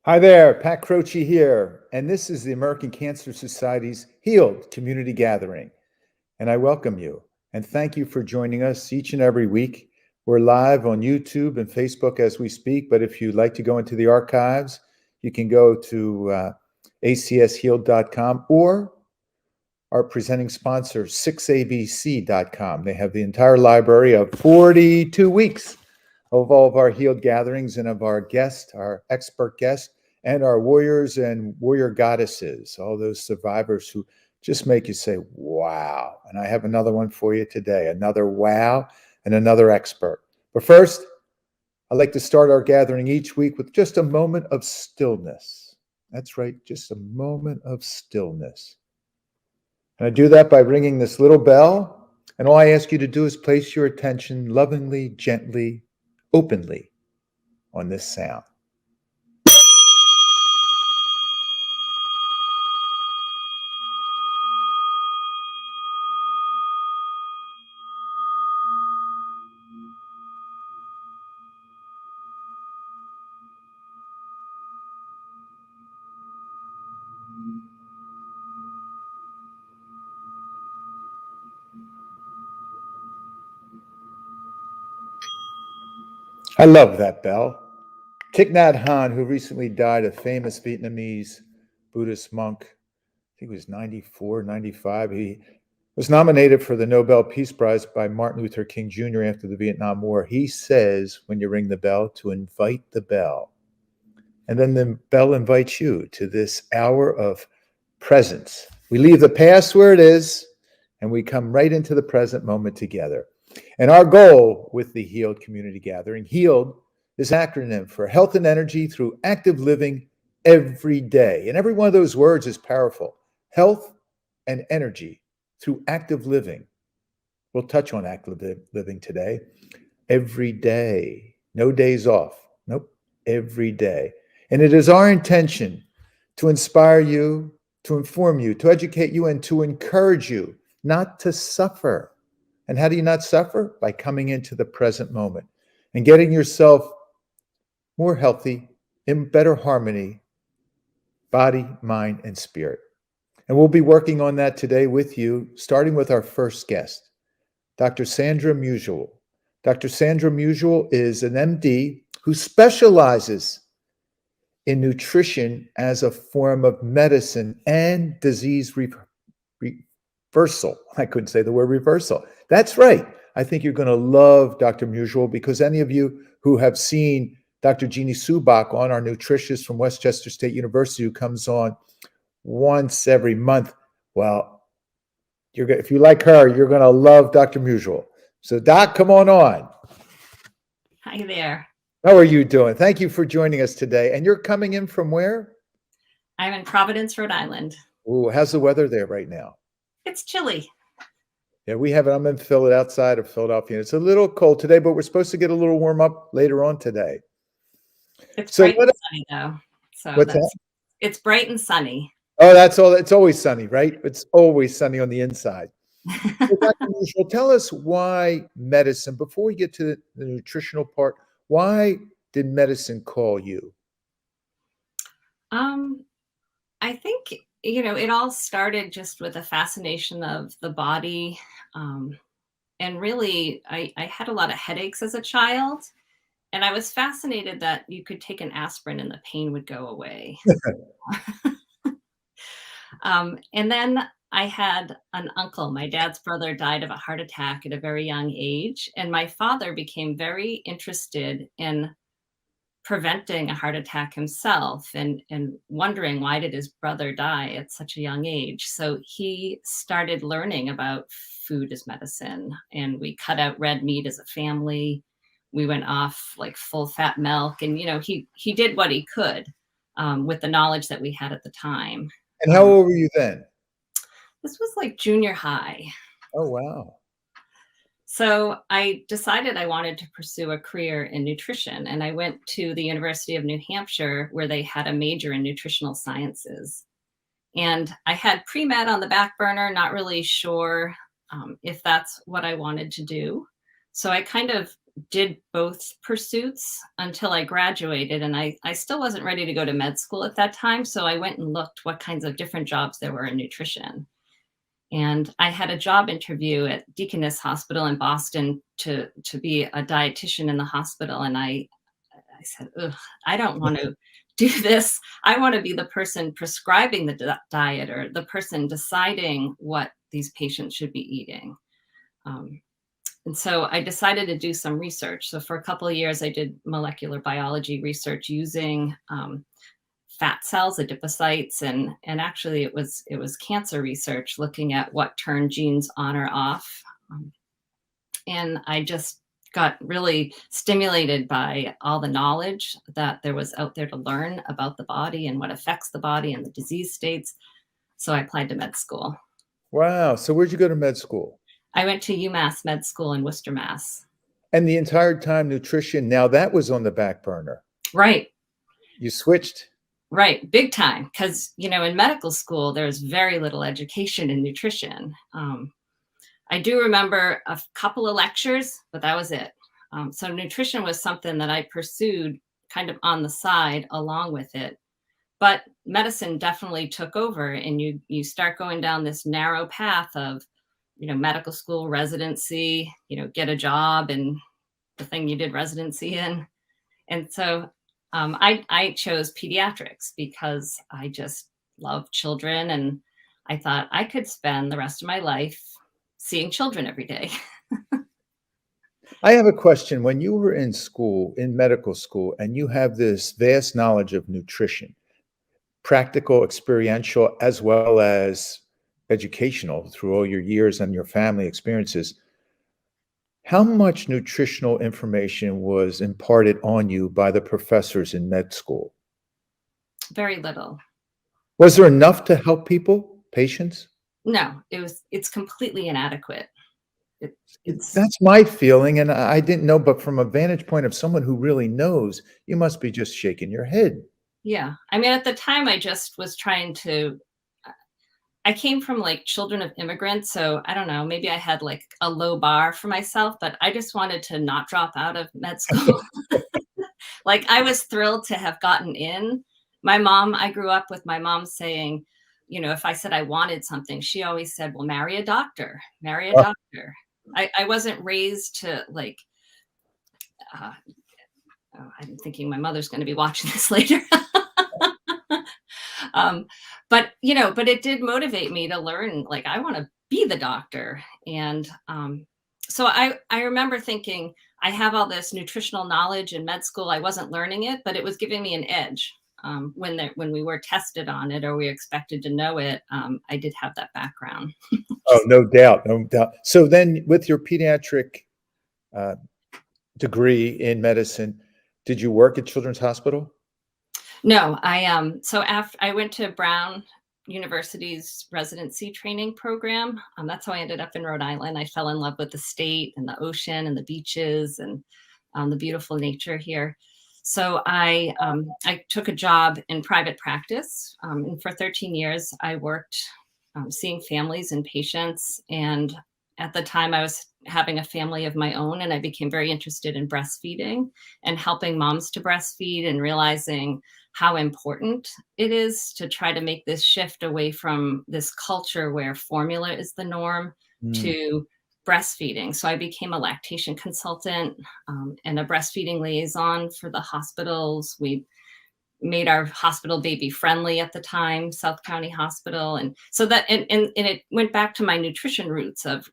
Hi there, Pat Croce here, and this is the American Cancer Society's Healed Community Gathering. And I welcome you and thank you for joining us each and every week. We're live on YouTube and Facebook as we speak, but if you'd like to go into the archives, you can go to acshealed.com or our presenting sponsor, 6abc.com. They have the entire library of 42 weeks of all of our healed gatherings and of our guests, our expert guests, and our warriors and warrior goddesses, all those survivors who just make you say, wow. And I have another one for you today, another wow and another expert. But first, I'd like to start our gathering each week with just a moment of stillness. That's right, just a moment of stillness. And I do that by ringing this little bell. And all I ask you to do is place your attention lovingly, gently, openly on this sound. I love that bell. Thich Nhat Hanh, who recently died, a famous Vietnamese Buddhist monk, I think he was 94, 95. He was nominated for the Nobel Peace Prize by Martin Luther King Jr. after the Vietnam War. He says, when you ring the bell, to invite the bell. And then the bell invites you to this hour of presence. We leave the past where it is, and we come right into the present moment together. And our goal with the Healed Community Gathering, HEALED, is an acronym for health and energy through active living every day. And every one of those words is powerful. Health and energy through active living. We'll touch on active living today. Every day. No days off. Nope. Every day. And it is our intention to inspire you, to inform you, to educate you, and to encourage you not to suffer. And how do you not suffer? By coming into the present moment and getting yourself more healthy, in better harmony, body, mind, and spirit. And we'll be working on that today with you, starting with our first guest, Dr. Sandra Musial. Dr. Sandra Mutual is an MD who specializes in nutrition as a form of medicine and disease reversal. I couldn't say the word reversal. That's right. I think you're going to love Dr. Musial because any of you who have seen Dr. Jeannie Subak on, our nutritionist from Westchester State University, who comes on once every month, well, if you like her, you're going to love Dr. Musial. So, Doc, come on. Hi there. How are you doing? Thank you for joining us today. And you're coming in from where? I'm in Providence, Rhode Island. Ooh, how's the weather there right now? It's chilly. Yeah, we have it. I'm in Philadelphia, outside of Philadelphia. It's a little cold today, but we're supposed to get a little warm up later on today. It's bright and sunny, though. So what's that? It's bright and sunny. Oh, that's all. It's always sunny, right? It's always sunny on the inside. So, Dr. Musial, tell us why medicine, before we get to the nutritional part, why did medicine call you? I think, it all started just with a fascination of the body. And really, I had a lot of headaches as a child. And I was fascinated that you could take an aspirin and the pain would go away. And then I had an uncle. My dad's brother died of a heart attack at a very young age. And my father became very interested in preventing a heart attack himself and wondering why did his brother die at such a young age. So he started learning about food as medicine. And we cut out red meat as a family. We went off like full fat milk. And, he did what he could with the knowledge that we had at the time. And how old were you then? This was like junior high. Oh, wow. So I decided I wanted to pursue a career in nutrition. And I went to the University of New Hampshire, where they had a major in nutritional sciences. And I had pre-med on the back burner, not really sure if that's what I wanted to do. So I kind of did both pursuits until I graduated, and I still wasn't ready to go to med school at that time. So I went and looked what kinds of different jobs there were in nutrition. And I had a job interview at Deaconess Hospital in Boston to be a dietitian in the hospital. And I said, ugh, I don't want to do this. I want to be the person prescribing the diet or the person deciding what these patients should be eating. And so I decided to do some research. So for a couple of years, I did molecular biology research using fat cells, adipocytes, and actually it was cancer research looking at what turned genes on or off. And I just got really stimulated by all the knowledge that there was out there to learn about the body and what affects the body and the disease states. So I applied to med school. Wow. So where'd you go to med school? I went to UMass Med School in Worcester, Mass. And the entire time nutrition, now that was on the back burner. Right. You switched? Right. Big time. Because, in medical school, there's very little education in nutrition. I do remember a couple of lectures, but that was it. So nutrition was something that I pursued kind of on the side along with it. But medicine definitely took over, and you start going down this narrow path of, medical school, residency, get a job and the thing you did residency in. And so I chose pediatrics because I just love children. And I thought I could spend the rest of my life seeing children every day. I have a question. When you were in school, in medical school, and you have this vast knowledge of nutrition, practical, experiential, as well as educational through all your years and your family experiences, how much nutritional information was imparted on you by the professors in med school? Very little. Was there enough to help people, patients? No, it's completely inadequate. That's my feeling, and I didn't know, but from a vantage point of someone who really knows, you must be just shaking your head. Yeah. I mean, at the time, I just was trying to, I came from like children of immigrants. So I don't know, maybe I had like a low bar for myself, but I just wanted to not drop out of med school. Like I was thrilled to have gotten in. I grew up with my mom saying, if I said I wanted something, she always said, well, marry a doctor, marry a doctor. I wasn't raised to like, I'm thinking my mother's going to be watching this later. But it did motivate me to learn, like, I want to be the doctor. And so I remember thinking, I have all this nutritional knowledge in med school. I wasn't learning it, but it was giving me an edge. When we were tested on it or we expected to know it, I did have that background. Oh, no doubt, no doubt. So then with your pediatric degree in medicine, did you work at Children's Hospital? No, so after I went to Brown University's residency training program, that's how I ended up in Rhode Island. I fell in love with the state and the ocean and the beaches and the beautiful nature here. So I took a job in private practice, and for 13 years I worked seeing families and patients. And at the time I was having a family of my own, and I became very interested in breastfeeding and helping moms to breastfeed and realizing how important it is to try to make this shift away from this culture where formula is the norm to breastfeeding. So I became a lactation consultant and a breastfeeding liaison for the hospitals. We made our hospital baby friendly at the time, South County Hospital. And so that, and it went back to my nutrition roots of,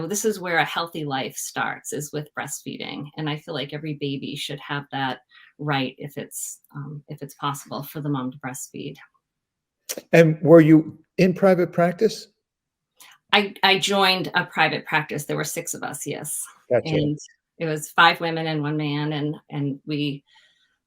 this is where a healthy life starts, is with breastfeeding. And I feel like every baby should have that right if it's possible for the mom to breastfeed. And were you in private practice? I joined a private practice. There were 6 of us, yes. Gotcha. And it was 5 women and 1 man. And we,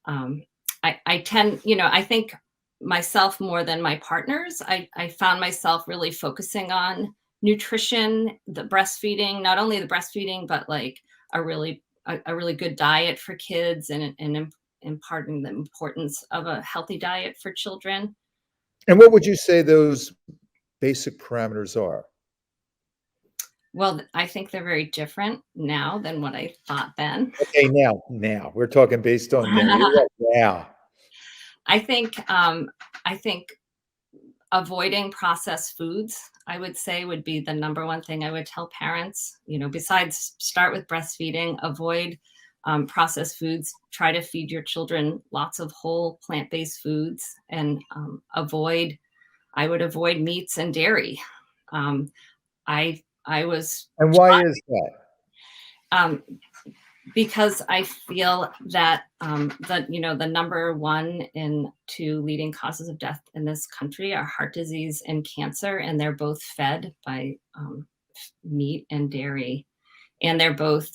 I tend, I think myself more than my partners, I found myself really focusing on nutrition, the breastfeeding, not only the breastfeeding, but like a really good diet for kids and imparting the importance of a healthy diet for children. And what would you say those basic parameters are? Well, I think they're very different now than what I thought then. Okay, now we're talking based on now. You're right, now. I think avoiding processed foods, I would say, would be the number one thing I would tell parents. Besides start with breastfeeding, avoid processed foods. Try to feed your children lots of whole plant-based foods, and I would avoid meats and dairy. Um, I was And why is that? um, because I feel that the number one and two leading causes of death in this country are heart disease and cancer, and they're both fed by meat and dairy, and they're both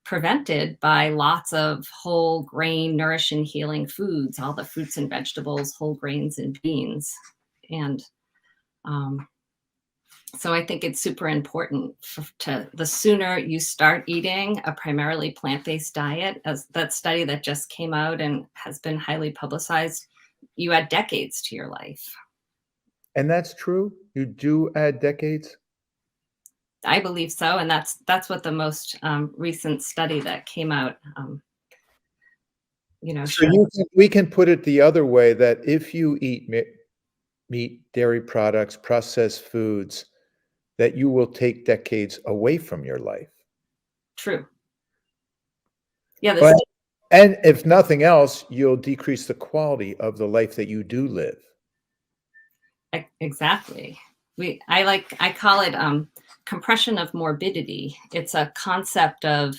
prevented by lots of whole grain, nourishing, healing foods, all the fruits and vegetables, whole grains and beans, and so I think it's super important the sooner you start eating a primarily plant-based diet, as that study that just came out and has been highly publicized, you add decades to your life. And that's true? You do add decades? I believe so, and that's what the most recent study that came out, So showed. we can put it the other way, that if you eat meat, dairy products, processed foods, that you will take decades away from your life. True. Yeah, But and if nothing else, you'll decrease the quality of the life that you do live. Exactly. I call it compression of morbidity. It's a concept of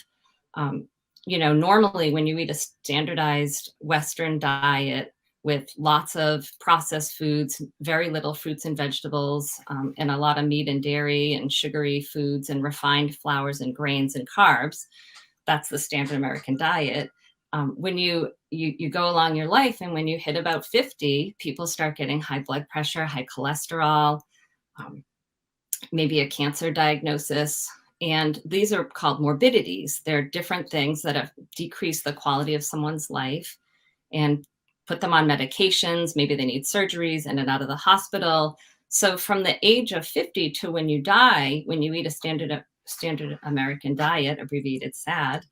normally when you eat a standardized Western diet with lots of processed foods, very little fruits and vegetables, and a lot of meat and dairy and sugary foods and refined flours and grains and carbs, that's the standard American diet. When you go along your life, and when you hit about 50, people start getting high blood pressure, high cholesterol, maybe a cancer diagnosis. And these are called morbidities. They're different things that have decreased the quality of someone's life and put them on medications. Maybe they need surgeries in and out of the hospital. So from the age of 50 to when you die, when you eat a standard American diet, abbreviated SAD,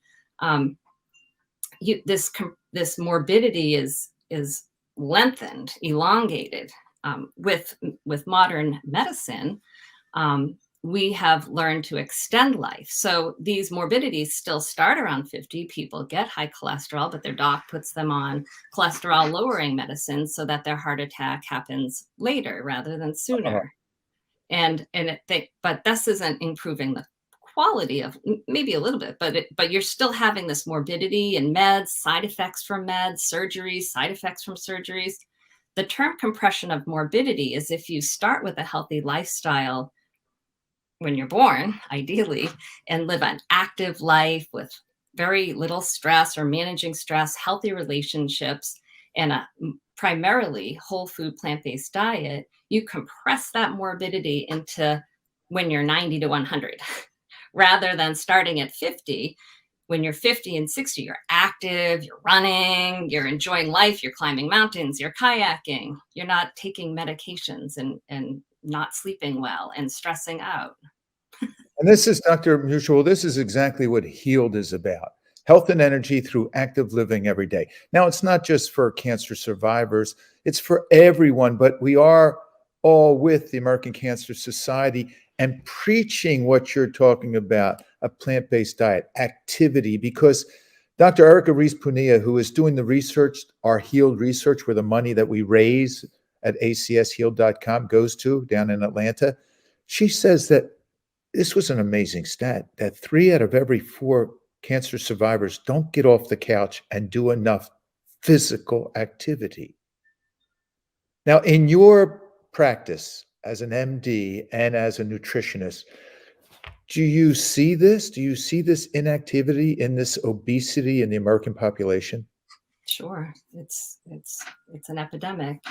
this morbidity is lengthened, elongated. With modern medicine, we have learned to extend life. So these morbidities still start around 50. People get high cholesterol, but their doc puts them on cholesterol lowering medicine so that their heart attack happens later rather than sooner. But this isn't improving the quality of, maybe a little bit, but you're still having this morbidity and meds, side effects from meds, surgeries, side effects from surgeries. The term compression of morbidity is if you start with a healthy lifestyle when you're born, ideally, and live an active life with very little stress or managing stress, healthy relationships, and a primarily whole food plant-based diet, you compress that morbidity into when you're 90 to 100, rather than starting at 50. When you're 50 and 60, you're active, you're running, you're enjoying life, you're climbing mountains, you're kayaking, you're not taking medications and not sleeping well and stressing out. And this is Dr. Mutual. This is exactly what Healed is about. Health and energy through active living every day. Now, it's not just for cancer survivors, it's for everyone, but we are all with the American Cancer Society and preaching what you're talking about, a plant-based diet, activity, because Dr. Erica Rees-Punia, who is doing the research, our Healed research, where the money that we raise at acshealed.com goes to down in Atlanta, she says that this was an amazing stat, that 3 out of every 4 cancer survivors don't get off the couch and do enough physical activity. Now, in your practice as an MD and as a nutritionist, do you see this? Do you see this inactivity in this obesity in the American population? Sure, it's an epidemic,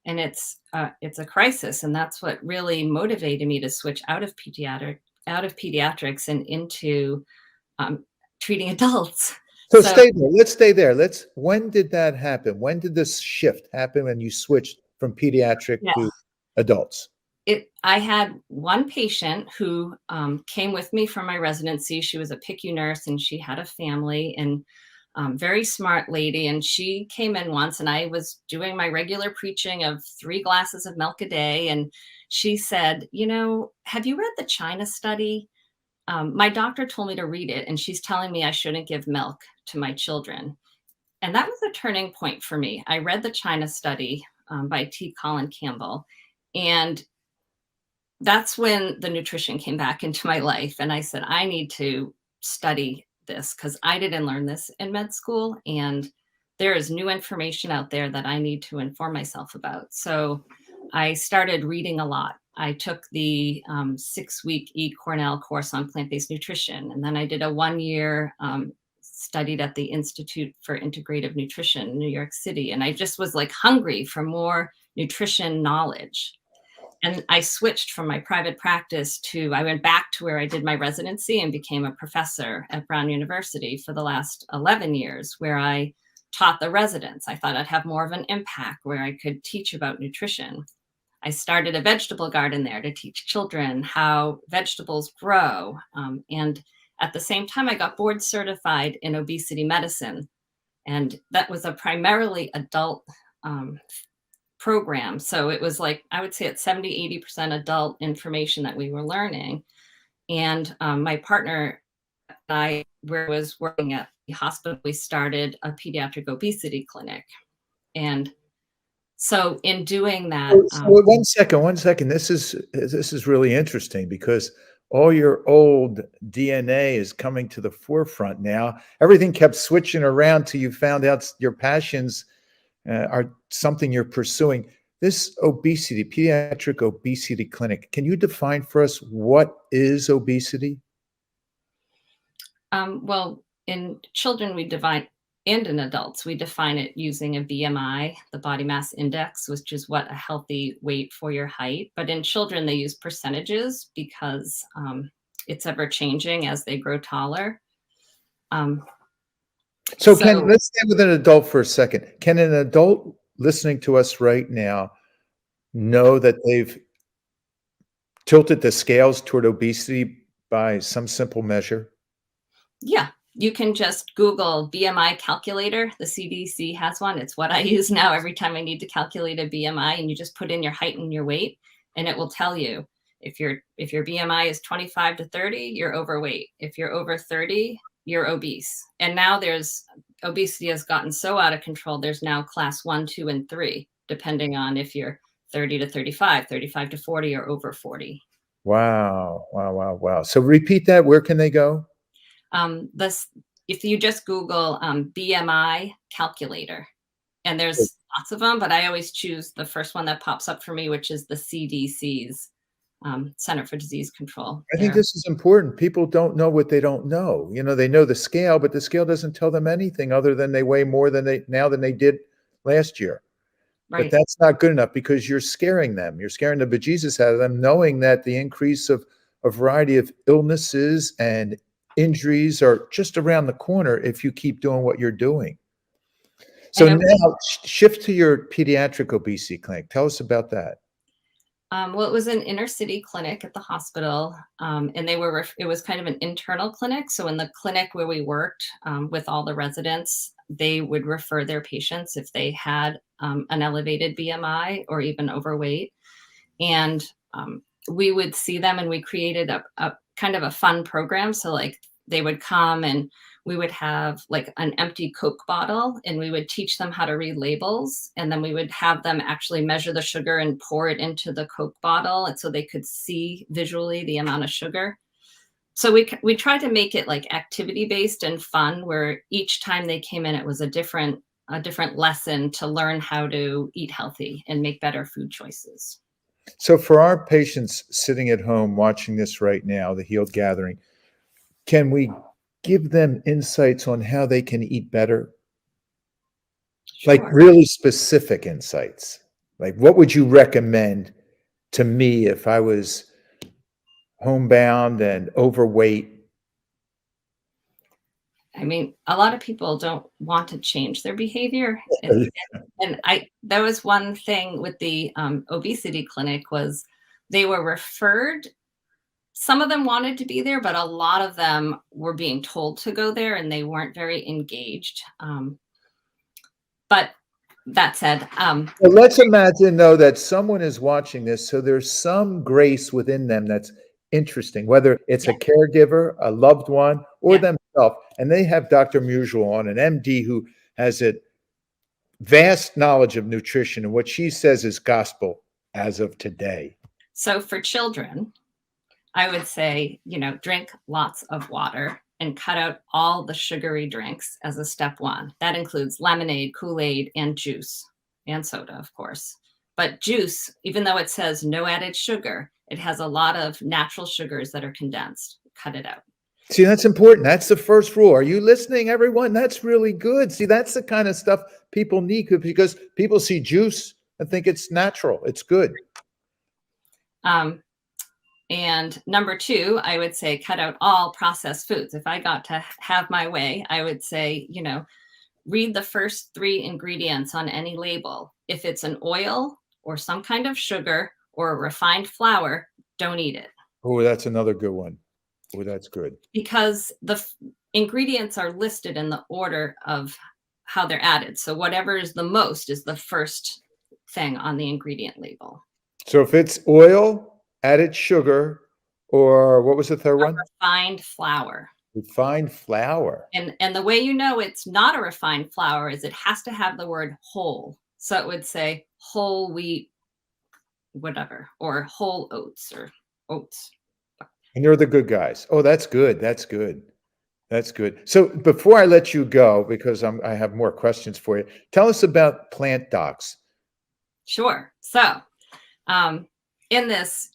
and it's a crisis, and that's what really motivated me to switch out of pediatrics and into treating adults. So stay there. Let's stay there. When did that happen? When did this shift happen when you switched from pediatric to adults? I had one patient who came with me from my residency. She was a PICU nurse and she had a family, and very smart lady. And she came in once and I was doing my regular preaching of 3 glasses of milk a day. And she said, have you read the China study? My doctor told me to read it and she's telling me I shouldn't give milk to my children. And that was a turning point for me. I read the China study by T. Colin Campbell. And that's when the nutrition came back into my life. And I said, I need to study this because I didn't learn this in med school. And there is new information out there that I need to inform myself about. So I started reading a lot. I took the 6-week eCornell course on plant-based nutrition. And then I did a 1-year studied at the Institute for Integrative Nutrition in New York City. And I just was like hungry for more nutrition knowledge. And I switched from my private practice I went back to where I did my residency and became a professor at Brown University for the last 11 years, where I taught the residents. I thought I'd have more of an impact where I could teach about nutrition. I started a vegetable garden there to teach children how vegetables grow. And at the same time, I got board certified in obesity medicine. And that was a primarily adult program. So it was like, I would say it's 70-80% adult information that we were learning. And my partner and I was working at the hospital. We started a pediatric obesity clinic. And so in doing that, So one second. This is really interesting because all your old DNA is coming to the forefront now. Everything kept switching around till you found out your passions are something you're pursuing. This pediatric obesity clinic, can you define for us what is obesity? Well, in children, and in adults, we define it using a BMI, the body mass index, which is what a healthy weight for your height. But in children, they use percentages because it's ever changing as they grow taller. So let's stay with an adult for a second. Can an adult listening to us right now know that they've tilted the scales toward obesity by some simple measure? Yeah, you can just Google BMI calculator. The CDC has one. It's what I use now every time I need to calculate a BMI, and you just put in your height and your weight, and it will tell you if your BMI is 25 to 30, you're overweight. If you're over 30, you're obese. And now obesity has gotten so out of control. There's now class 1, 2, and 3, depending on if you're 30 to 35, 35 to 40, or over 40. Wow. So repeat that. Where can they go? If you just Google BMI calculator, and there's lots of them, but I always choose the first one that pops up for me, which is the CDC's Center for Disease Control. I think this is important. People don't know what they don't know. They know the scale, but the scale doesn't tell them anything other than they weigh more than they did last year. Right. But that's not good enough because you're scaring them. You're scaring the bejesus out of them, knowing that the increase of a variety of illnesses and injuries are just around the corner if you keep doing what you're doing. So now shift to your pediatric obesity clinic. Tell us about that. Well, it was an inner city clinic at the hospital, and it was kind of an internal clinic. So in the clinic where we worked with all the residents, they would refer their patients if they had an elevated BMI or even overweight. And we would see them, and we created a kind of a fun program. So like they would come and we would have like an empty Coke bottle, and we would teach them how to read labels. And then we would have them actually measure the sugar and pour it into the Coke bottle. And so they could see visually the amount of sugar. So we tried to make it like activity based and fun, where each time they came in, it was a different lesson to learn how to eat healthy and make better food choices. So for our patients sitting at home watching this right now, the Healed Gathering, can we give them insights on how they can eat better? Sure. Like really specific insights. Like what would you recommend to me if I was homebound and overweight? I mean, a lot of people don't want to change their behavior. And that was one thing with the obesity clinic was They were referred. Some of them wanted to be there, but a lot of them were being told to go there and they weren't very engaged. But that said, well, let's imagine though that someone is watching this, so there's some grace within them that's interesting, whether it's a caregiver, a loved one, or themselves, and they have Dr. Musial on, an MD who has a vast knowledge of nutrition, and what she says is gospel as of today. So for children, I would say, drink lots of water and cut out all the sugary drinks as a step one. That includes lemonade, Kool-Aid, and juice, and soda, of course. But juice, even though it says no added sugar, it has a lot of natural sugars that are condensed. Cut it out. See, that's important. That's the first rule. Are you listening, everyone? That's really good. See, that's the kind of stuff people need, because people see juice and think it's natural. It's good. And number two, I would say cut out all processed foods. If I got to have my way, I would say, read the first 3 ingredients on any label. If it's an oil or some kind of sugar or a refined flour, don't eat it. Oh, that's another good one. Oh, that's good. Because the ingredients are listed in the order of how they're added. So whatever is the most is the first thing on the ingredient label. So if it's oil, added sugar, or what was the third one? Refined flour. Refined flour. And the way you know it's not a refined flour is it has to have the word whole. So it would say whole wheat, whatever, or whole oats or oats. And you're the good guys. Oh, that's good. That's good. That's good. So before I let you go, because I have more questions for you, tell us about Plant Docs. Sure. So in this,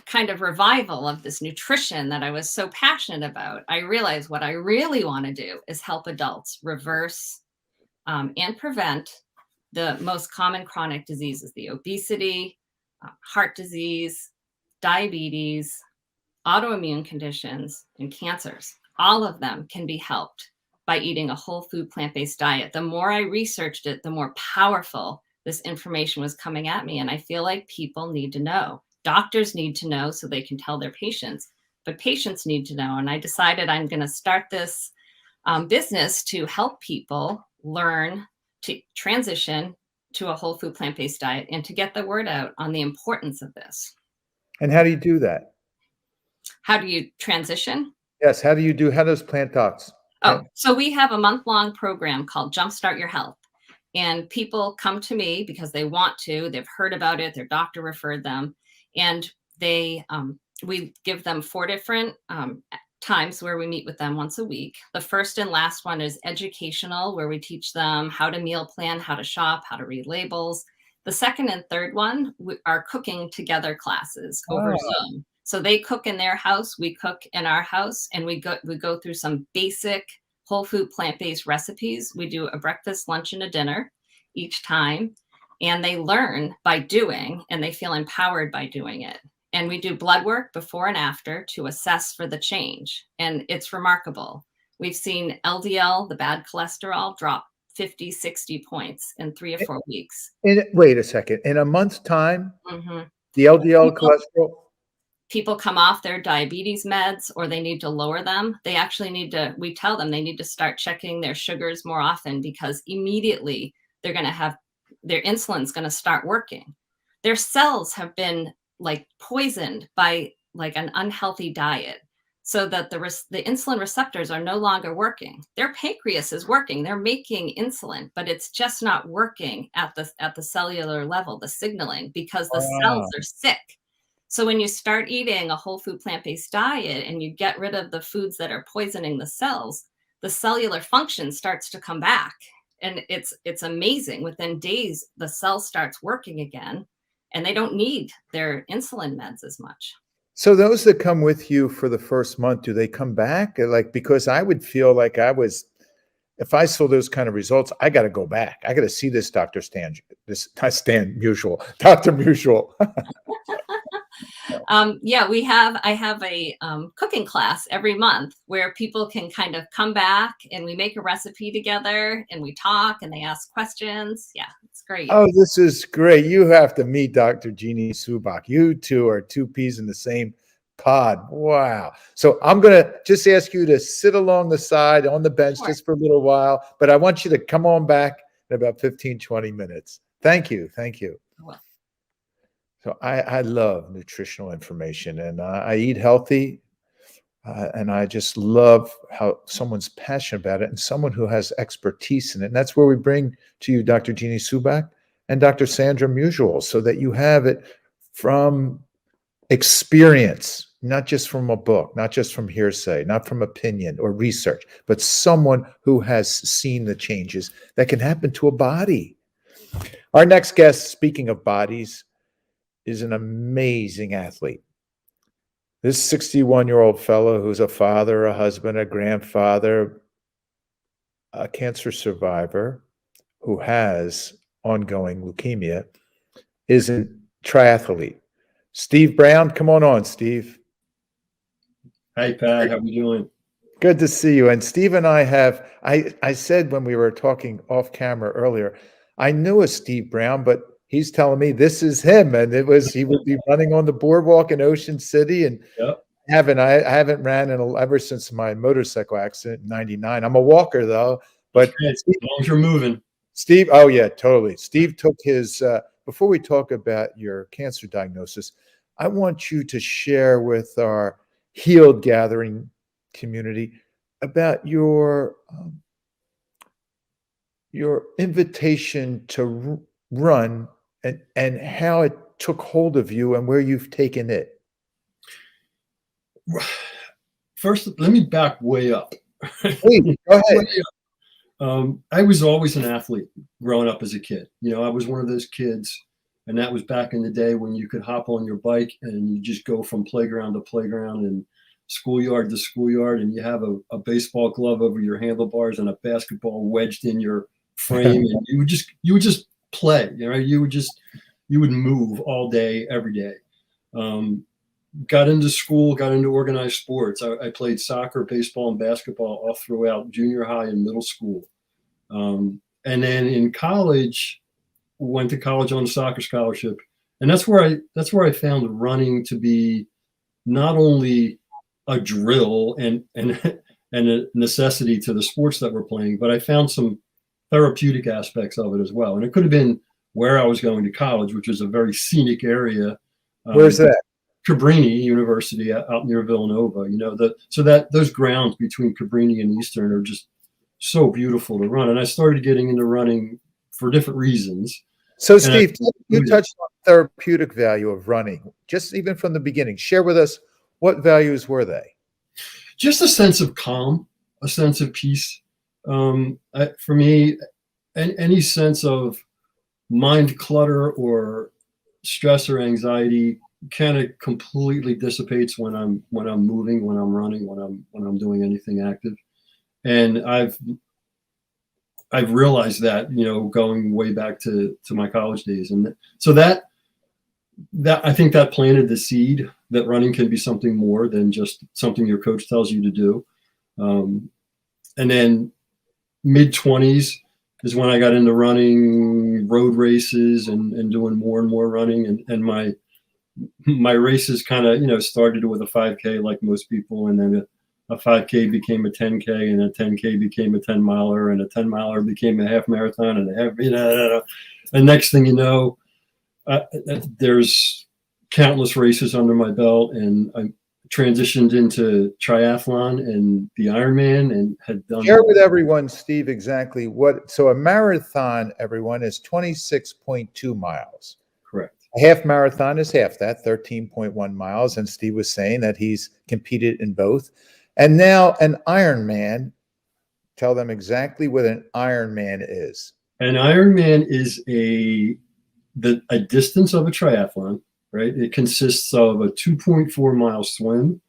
kind of revival of this nutrition that I was so passionate about, I realized what I really want to do is help adults reverse and prevent the most common chronic diseases, the obesity, heart disease, diabetes, autoimmune conditions, and cancers. All of them can be helped by eating a whole food plant-based diet. The more I researched it, the more powerful this information was coming at me. And I feel like people need to know. Doctors need to know so they can tell their patients, but patients need to know. And I decided I'm going to start this business to help people learn to transition to a whole food plant-based diet and to get the word out on the importance of this. And how do you do that? How do you transition? Yes. How does Plant Docs? Oh, so we have a month-long program called Jumpstart Your Health. And people come to me because they want to, they've heard about it, their doctor referred them. And we give them 4 different times where we meet with them once a week. The first and last one is educational, where we teach them how to meal plan, how to shop, how to read labels. The second and third one are cooking together classes over Zoom. So they cook in their house, we cook in our house, and we go through some basic whole food plant-based recipes. We do a breakfast, lunch, and a dinner each time. And they learn by doing, and they feel empowered by doing it. And we do blood work before and after to assess for the change. And it's remarkable. We've seen LDL, the bad cholesterol, drop 50, 60 points in 3 or 4 weeks. Wait a second. In a month's time, Mm-hmm. the LDL cholesterol? People come off their diabetes meds or they need to lower them. They actually we tell them they need to start checking their sugars more often, because immediately they're going to have their insulin's going to start working. Their cells have been poisoned by an unhealthy diet, so that the insulin receptors are no longer working. Their pancreas is working. They're making insulin, but it's just not working at the cellular level, the signaling, because the cells are sick. So when you start eating a whole food plant-based diet and you get rid of the foods that are poisoning the cells, the cellular function starts to come back. And it's amazing. Within days, the cell starts working again, and they don't need their insulin meds as much. So those that come with you for the first month, do they come back? Because I would feel like if I saw those kind of results, I got to go back. I got to see this Dr. Stan Musial, Dr. Musial. Yeah, I have a cooking class every month where people can kind of come back and we make a recipe together and we talk and they ask questions. Yeah, it's great. Oh, this is great. You have to meet Dr. Jeannie Subak. You two are two peas in the same pod. Wow. So I'm going to just ask you to sit along the side on the bench Sure. just for a little while, but I want you to come on back in about 15, 20 minutes. Thank you. Thank you. Well, So I love nutritional information, and I eat healthy, and I just love how someone's passionate about it and someone who has expertise in it. And that's where we bring to you Dr. Jeannie Subak and Dr. Sandra Mutual, so that you have it from experience, not just from a book, not just from hearsay, not from opinion or research, but someone who has seen the changes that can happen to a body. Our next guest, speaking of bodies, is an amazing athlete. This 61-year-old fellow who's a father, a husband, a grandfather, a cancer survivor who has ongoing leukemia, is a triathlete. Steve Brown, come on, Steve. Hi, Pat. How are you doing? Good to see you. And Steve and I said when we were talking off camera earlier, I knew a Steve Brown, but he's telling me this is him, and he would be running on the boardwalk in Ocean City, and Yep. I haven't ran ever since my motorcycle accident in '99. I'm a walker though, but As long as you're moving. Steve, oh yeah, totally. Steve took his. Before we talk about your cancer diagnosis, I want you to share with our Healed Gathering community about your invitation to run and how it took hold of you and where you've taken it. First, let me back way up. Please, go ahead. I was always an athlete growing up as a kid. I was one of those kids, and that was back in the day when you could hop on your bike and you just go from playground to playground and schoolyard to schoolyard, and you have a baseball glove over your handlebars and a basketball wedged in your frame, and you would just play. You would move all day, every day. Got into school, got into organized sports. I played soccer, baseball, and basketball all throughout junior high and middle school. And then in college, went to college on a soccer scholarship. And that's where I found running to be not only a drill and a necessity to the sports that we're playing, but I found some therapeutic aspects of it as well. And it could have been where I was going to college, which is a very scenic area. Where's that? Cabrini University out near Villanova. Those grounds between Cabrini and Eastern are just so beautiful to run. And I started getting into running for different reasons. So Steve, you touched on therapeutic value of running, just even from the beginning. Share with us, what values were they? Just a sense of calm, a sense of peace. For me, any sense of mind clutter or stress or anxiety kind of completely dissipates when I'm moving, when I'm running, when I'm doing anything active. And I've realized that, going way back to my college days. And so that I think that planted the seed that running can be something more than just something your coach tells you to do. And then mid-20s is when I got into running road races and doing more and more running. And my races kind of, started with a 5K like most people. And then a 5K became a 10K, and a 10K became a 10 miler, and a 10 miler became a half marathon, and a half, and next thing you know, there's countless races under my belt, and I transitioned into triathlon and the Ironman, and had done. Share with everyone, Steve, exactly so a marathon, everyone, is 26.2 miles. Correct. A half marathon is half that, 13.1 miles. And Steve was saying that he's competed in both. And now an Ironman, tell them exactly what an Ironman is. An Ironman is a distance of a triathlon, right? It consists of a 2.4 mile swim,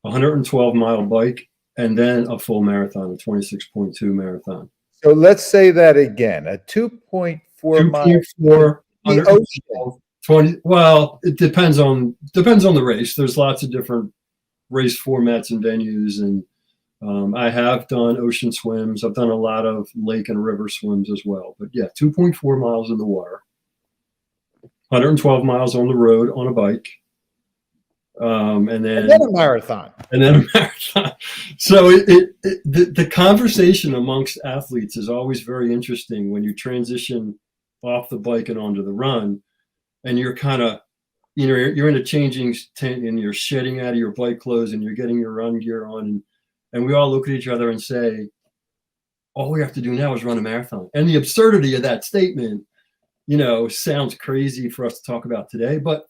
112 mile bike, and then a full marathon, a 26.2 marathon. So let's say that again, a 2.4 mile. 2.4, 20. Well, it depends on the race. There's lots of different race formats and venues, and I have done ocean swims. I've done a lot of lake and river swims as well. But yeah, 2.4 miles in the water, 112 miles on the road on a bike, and then a marathon. And then a marathon. So the conversation amongst athletes is always very interesting when you transition off the bike and onto the run, and you're kind of, you're in a changing tent and you're shedding out of your bike clothes and you're getting your run gear on, and we all look at each other and say, all we have to do now is run a marathon. And the absurdity of that statement, sounds crazy for us to talk about today, but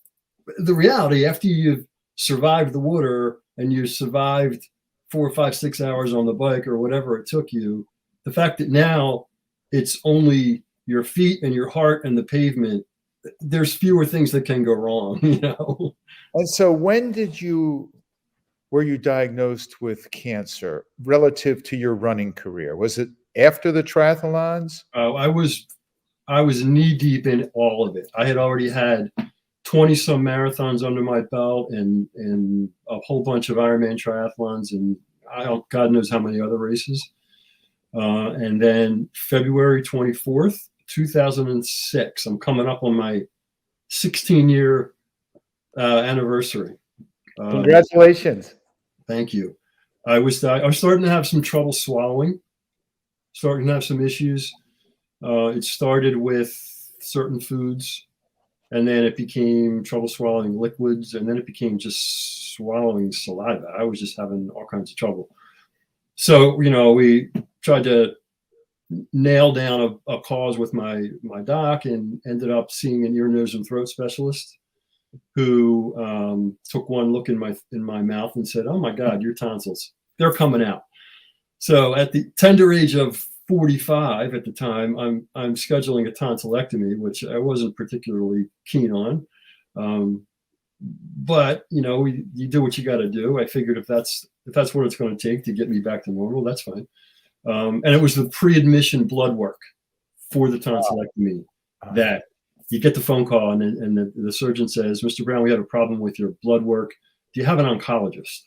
the reality, after you've survived the water and you survived 4, 5, 6 hours on the bike or whatever it took you, the fact that now it's only your feet and your heart and the pavement, there's fewer things that can go wrong, And so when were you diagnosed with cancer relative to your running career? Was it after the triathlons? I was knee deep in all of it. I had already had 20 some marathons under my belt and a whole bunch of Ironman triathlons and God knows how many other races. And then February 24th, 2006, I'm coming up on my 16-year anniversary. Congratulations. Thank you. I was starting to have some trouble swallowing, starting to have some issues. It started with certain foods, and then it became trouble swallowing liquids, and then it became just swallowing saliva. I was just having all kinds of trouble. So, we tried to nail down a cause with my doc and ended up seeing an ear, nose, and throat specialist who took one look in my mouth and said, "Oh my God, your tonsils, they're coming out." So at the tender age of 45 at the time, I'm scheduling a tonsillectomy, which I wasn't particularly keen on. But you do what you got to do. I figured if that's what it's going to take to get me back to normal, that's fine. And it was the pre-admission blood work for the tonsillectomy that you get the phone call and the surgeon says, "Mr. Brown, we have a problem with your blood work. Do you have an oncologist?"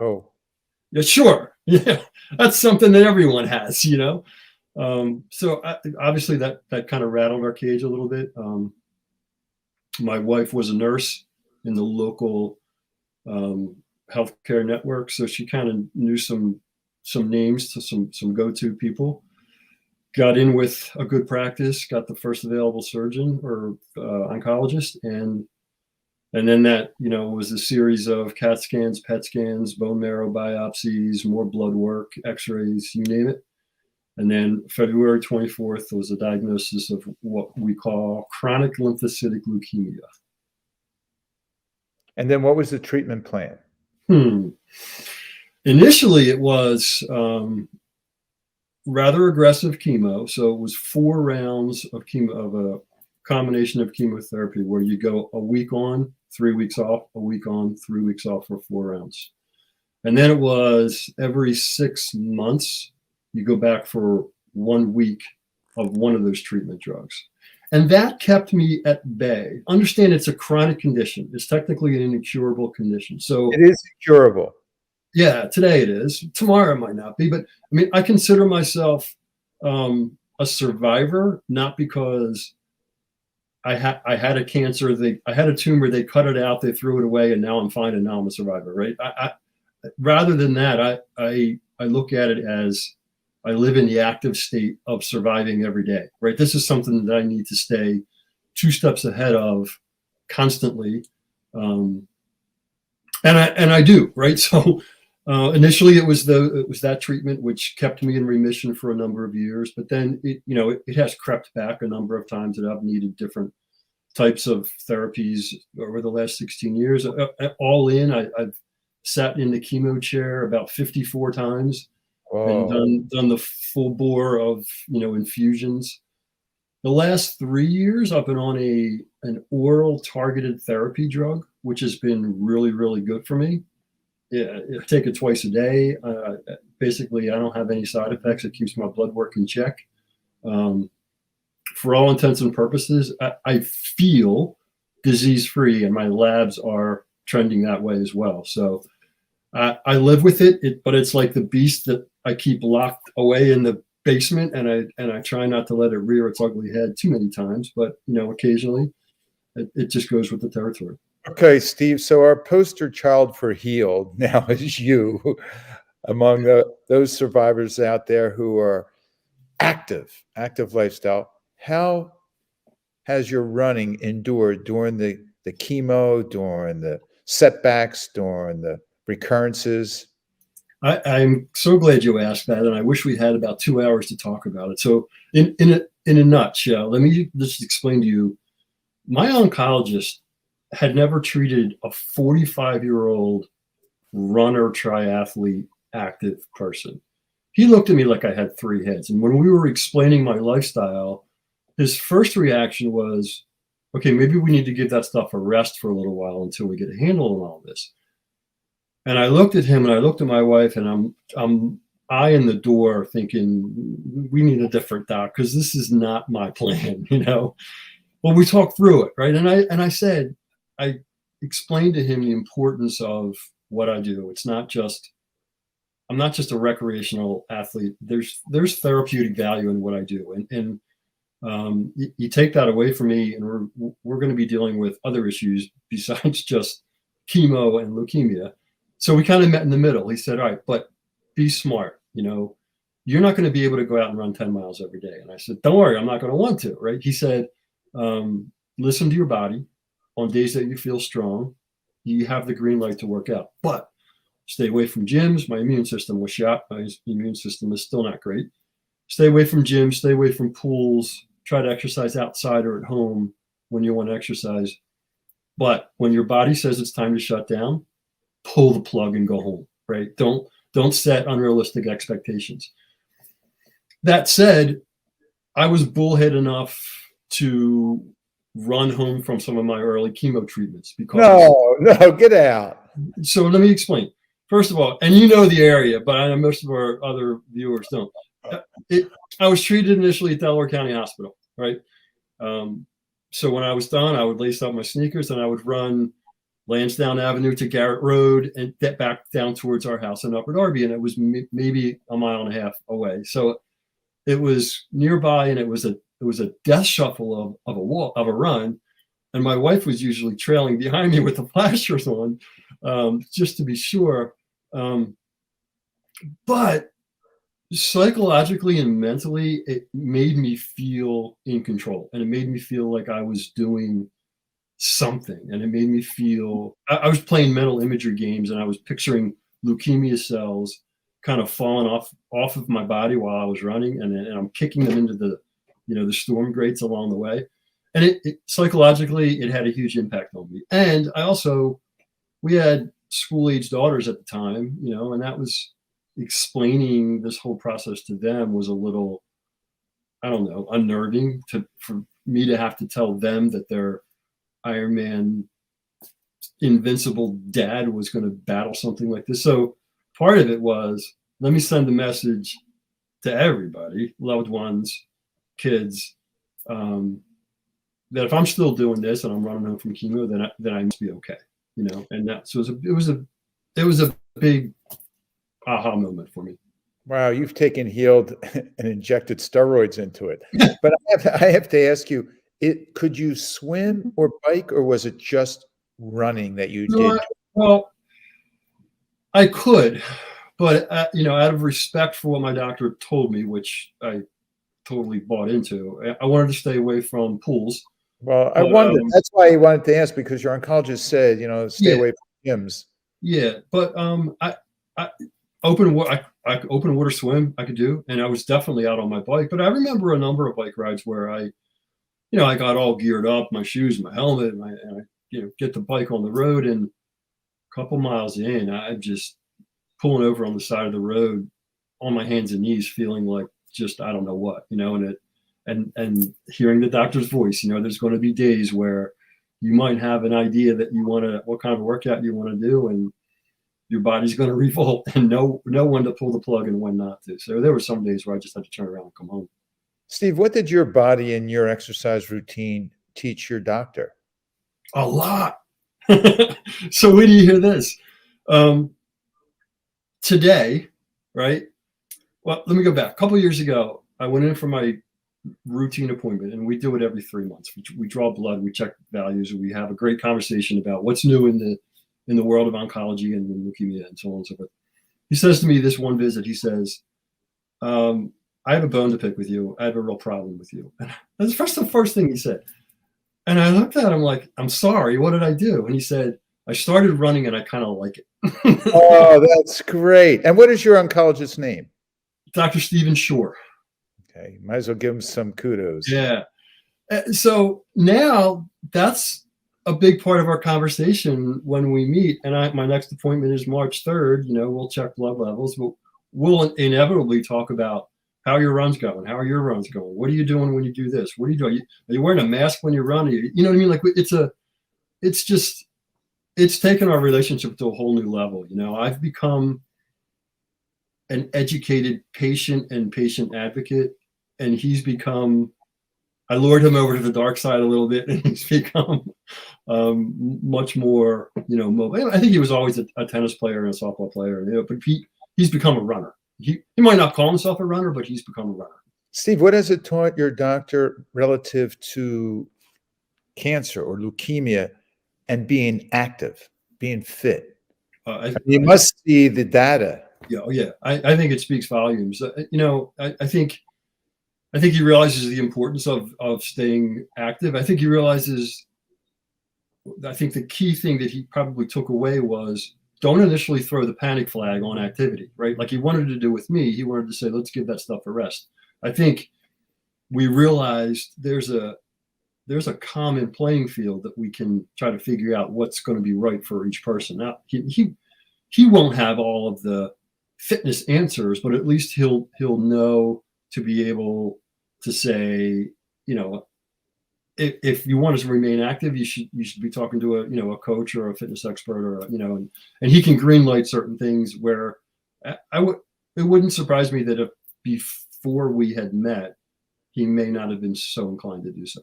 Oh, yeah, sure. Yeah, that's something that everyone has, So obviously that kind of rattled our cage a little bit. My wife was a nurse in the local healthcare network, so she kind of knew some names to some go-to people. Got in with a good practice, got the first available surgeon or oncologist, and then that was a series of CAT scans, PET scans, bone marrow biopsies, more blood work, X-rays, you name it. And then February 24th was a diagnosis of what we call chronic lymphocytic leukemia. And then what was the treatment plan? Initially, it was rather aggressive chemo. So it was 4 rounds of chemo, of a combination of chemotherapy where you go a week on, 3 weeks off, a week on, 3 weeks off for 4 rounds. And then it was every 6 months, you go back for 1 week of one of those treatment drugs. And that kept me at bay. Understand it's a chronic condition. It's technically an incurable condition. So it is incurable. Yeah, today it is. Tomorrow it might not be. But I mean, I consider myself a survivor, not because I had a cancer. I had a tumor. They cut it out. They threw it away, and now I'm fine. And now I'm a survivor, right? Rather than that, I look at it as I live in the active state of surviving every day, right? This is something that I need to stay 2 steps ahead of constantly, and I do, right? So initially it was that treatment which kept me in remission for a number of years, but then it has crept back a number of times that I've needed different types of therapies over the last 16 years. All in, I've sat in the chemo chair about 54 times. Whoa. And done the full bore of infusions. The last 3 years, I've been on an oral targeted therapy drug, which has been really, really good for me. Yeah, I take it twice a day. Basically, I don't have any side effects. It keeps my blood work in check. For all intents and purposes, I feel disease-free, and my labs are trending that way as well. So I live with it, but it's like the beast that I keep locked away in the basement, and I try not to let it rear its ugly head too many times, but occasionally it just goes with the territory. Okay, Steve. So our poster child for healed now is you, among those survivors out there who are active lifestyle. How has your running endured during the chemo, during the setbacks, during the recurrences? I'm so glad you asked that, and I wish we had about 2 hours to talk about it. So in a nutshell, let me just explain to you, my oncologist had never treated a 45-year-old runner, triathlete, active person. He looked at me like I had 3 heads. And when we were explaining my lifestyle, his first reaction was, okay, maybe we need to give that stuff a rest for a little while until we get a handle on all this. And I looked at him and I looked at my wife, and I'm eyeing the door thinking, we need a different doc, because this is not my plan, Well, we talked through it, right? And I said, I explained to him the importance of what I do. I'm not just a recreational athlete. There's therapeutic value in what I do, and you take that away from me, and we're going to be dealing with other issues besides just chemo and leukemia. So we kind of met in the middle. He said, all right, but be smart. You're not going to be able to go out and run 10 miles every day. And I said, don't worry, I'm not going to want to, right? He said, listen to your body. On days that you feel strong, you have the green light to work out, but stay away from gyms. My immune system was shot. My immune system is still not great. Stay away from gyms, stay away from pools, try to exercise outside or at home when you want to exercise. But when your body says it's time to shut down, pull the plug and go home, right? Don't set unrealistic expectations. That said, I was bullhead enough to run home from some of my early chemo treatments because no, get out. So let me explain. First of all, and the area, but I know most of our other viewers don't. I was treated initially at Delaware County Hospital, right? So when I was done, I would lace up my sneakers and I would run Lansdowne Avenue to Garrett Road and get back down towards our house in Upper Darby, and it was maybe a mile and a half away. So it was nearby, and it was a death shuffle of a run, and my wife was usually trailing behind me with the flashers on, just to be sure. But psychologically and mentally, it made me feel in control, and it made me feel like I was doing something, and it made me feel I was playing mental imagery games, and I was picturing leukemia cells kind of falling off of my body while I was running, and I'm kicking them into the storm grates along the way. And it psychologically, it had a huge impact on me. And we had school-age daughters at the time, and that was explaining this whole process to them was a little, I don't know, unnerving for me to have to tell them that their Ironman invincible dad was going to battle something like this. So part of it was, let me send a message to everybody, loved ones, kids, that if I'm still doing this and I'm running home from chemo, then I must be okay, And that so it was a big aha moment for me. Wow, you've taken healed and injected steroids into it. But I have to ask you, could you swim or bike, or was it just running that you did? Well, I could, but out of respect for what my doctor told me, which I totally bought into, I wanted to stay away from pools. Well, I wondered. That's why I wanted to ask, because your oncologist said, stay away from gyms. Yeah, but open water swim I could do, and I was definitely out on my bike. But I remember a number of bike rides where I got all geared up, my shoes, my helmet, and I get the bike on the road, and a couple miles in, I'm just pulling over on the side of the road on my hands and knees, feeling like just I don't know what, and hearing the doctor's voice. There's going to be days where you might have an idea that what kind of workout you want to do, and your body's going to revolt, and know when to pull the plug and when not to. So there were some days where I just had to turn around and come home. Steve, what did your body and your exercise routine teach your doctor? A lot. So when you hear this, today, right? Well, let me go back. A couple of years ago, I went in for my routine appointment, and we do it every 3 months. We draw blood, we check values, and we have a great conversation about what's new in the world of oncology and leukemia and so on and so forth. He says to me this one visit, he says, I have a bone to pick with you. I have a real problem with you. And that's the first thing he said. And I looked at him like, I'm sorry, what did I do? And he said, I started running and I kind of like it. Oh, that's great. And what is your oncologist's name? Dr. Stephen Shore. Okay, might as well give him some kudos. Yeah. So now that's a big part of our conversation when we meet. And my next appointment is March 3rd. We'll check blood levels. We'll inevitably talk about how are your runs going? How are your runs going? What are you doing when you do this? What are you doing? Are you wearing a mask when you run? You know what I mean? Like it's taken our relationship to a whole new level. I've become an educated patient and patient advocate, and he's become, I lured him over to the dark side a little bit, and he's become much more, mobile. I think he was always a tennis player and a softball player, but he's become a runner. He might not call himself a runner, but he's become a runner. Steve, what has it taught your doctor relative to cancer or leukemia and being active, being fit? You must see the data. Yeah. I think it speaks volumes. I think he realizes the importance of staying active. I think the key thing that he probably took away was, don't initially throw the panic flag on activity, right? Like he wanted to do with me. He wanted to say, let's give that stuff a rest. I think we realized there's a common playing field that we can try to figure out what's going to be right for each person. Now, he won't have all of the fitness answers, but at least he'll know to be able to say, if you want to remain active, you should be talking to a coach or a fitness expert, or and he can greenlight certain things where it wouldn't surprise me that if before we had met, he may not have been so inclined to do so.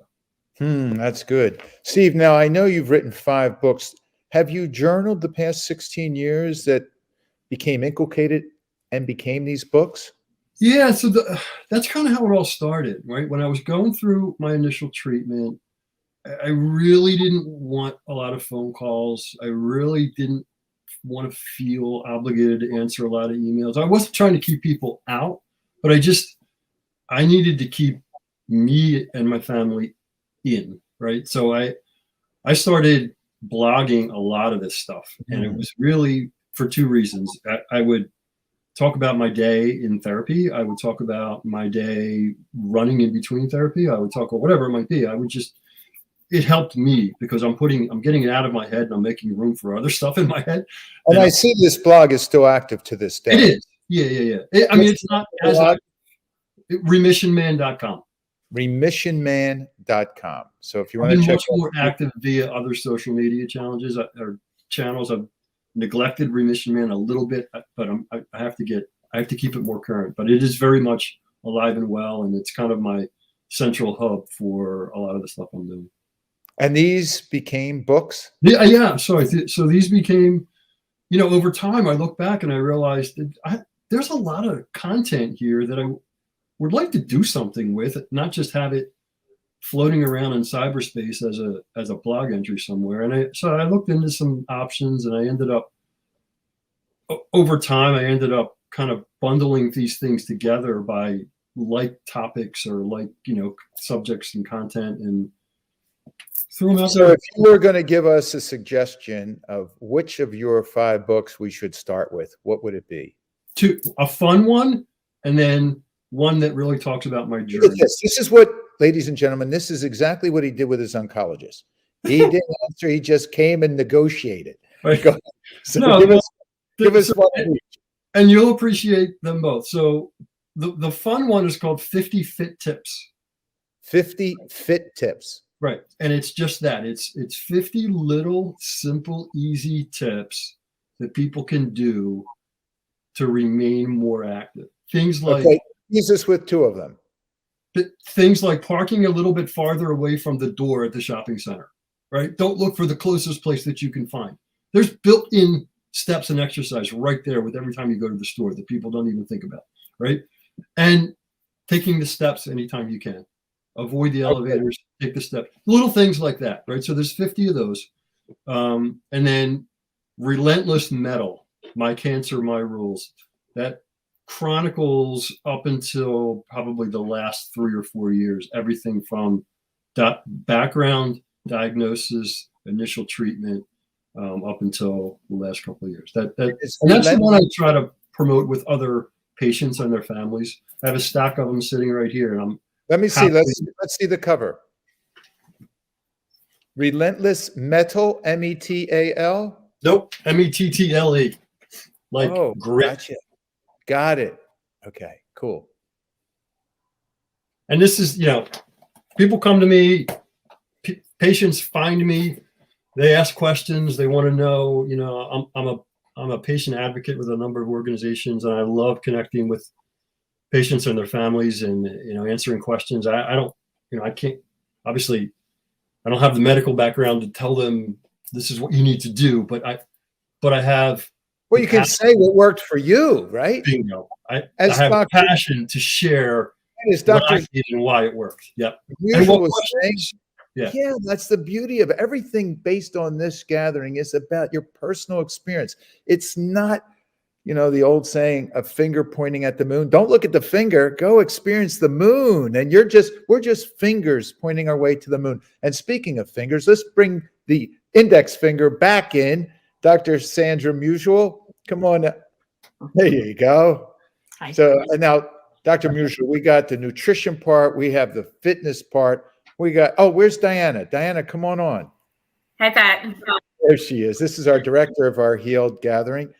That's good. Steve, now I know you've written 5 books. Have you journaled the past 16 years that became inculcated and became these books? Yeah, so that's kind of how it all started, right? When I was going through my initial treatment, I really didn't want a lot of phone calls. I really didn't want to feel obligated to answer a lot of emails. I wasn't trying to keep people out, but I needed to keep me and my family in, right? So I started blogging a lot of this stuff, and it was really for 2 reasons. I would talk about my day in therapy. I would talk about my day running in between therapy. I would talk about whatever it might be. It helped me because I'm getting it out of my head and I'm making room for other stuff in my head. And I see this blog is still active to this day. It is. Yeah. It's not as remissionman.com. Remissionman.com. So if you want to check, much more active via other social media challenges or channels. I've neglected Remission Man a little bit, but I have to keep it more current. But it is very much alive and well, and it's kind of my central hub for a lot of the stuff I'm doing. And these became books? Yeah. So these became, over time, I look back and I realized that there's a lot of content here that I would like to do something with, not just have it floating around in cyberspace as a blog entry somewhere. And so I looked into some options, and I ended up, over time, I ended up kind of bundling these things together by like topics or like, subjects and content, and threw them out. So if you were going to give us a suggestion of which of your 5 books we should start with, what would it be? A fun one, and then one that really talks about my journey. This is what, ladies and gentlemen, this is exactly what he did with his oncologist. He didn't answer, he just came and negotiated. Right. So give us one of each. And you'll appreciate them both. So the fun one is called 50 Fit Tips. 50 Fit Tips. Right. And it's just that. It's 50 little, simple, easy tips that people can do to remain more active. Things like, use this with 2 of them. Things like parking a little bit farther away from the door at the shopping center, right? Don't look for the closest place that you can find. There's built-in steps and exercise right there with every time you go to the store that people don't even think about, right? And taking the steps anytime you can. Avoid the elevators, take the steps, little things like that, right? So there's 50 of those. And then Relentless Metal, My Cancer, My Rules. That chronicles up until probably the last 3 or 4 years, everything from background, diagnosis, initial treatment, up until the last couple of years. And that's the one I try to promote with other patients and their families. I have a stack of them sitting right here, and let me see. Let's see the cover. Relentless Metal, METAL. Nope, METTLE. Like grit. Gotcha. Got it. Okay, cool. And this is, people come to me, patients find me, they ask questions, they want to know, I'm a patient advocate with a number of organizations, and I love connecting with patients and their families and, answering questions. I can't, obviously, I don't have the medical background to tell them this is what you need to do, but I have. Well, you can say what worked for you, right? Bingo. I have a passion to share what I did and why it worked. Yep. And what questions? Yeah, that's the beauty of everything based on this gathering is about your personal experience. It's not, the old saying, a finger pointing at the moon. Don't look at the finger, go experience the moon. And we're just fingers pointing our way to the moon. And speaking of fingers, let's bring the index finger back in. Dr. Sandra Mutual, come on. There you go. Hi. So and now, Dr. Musial, we got the nutrition part. We have the fitness part. We got, where's Diana? Diana, come on. Hi, Pat. There she is. This is our director of our HEALed gathering.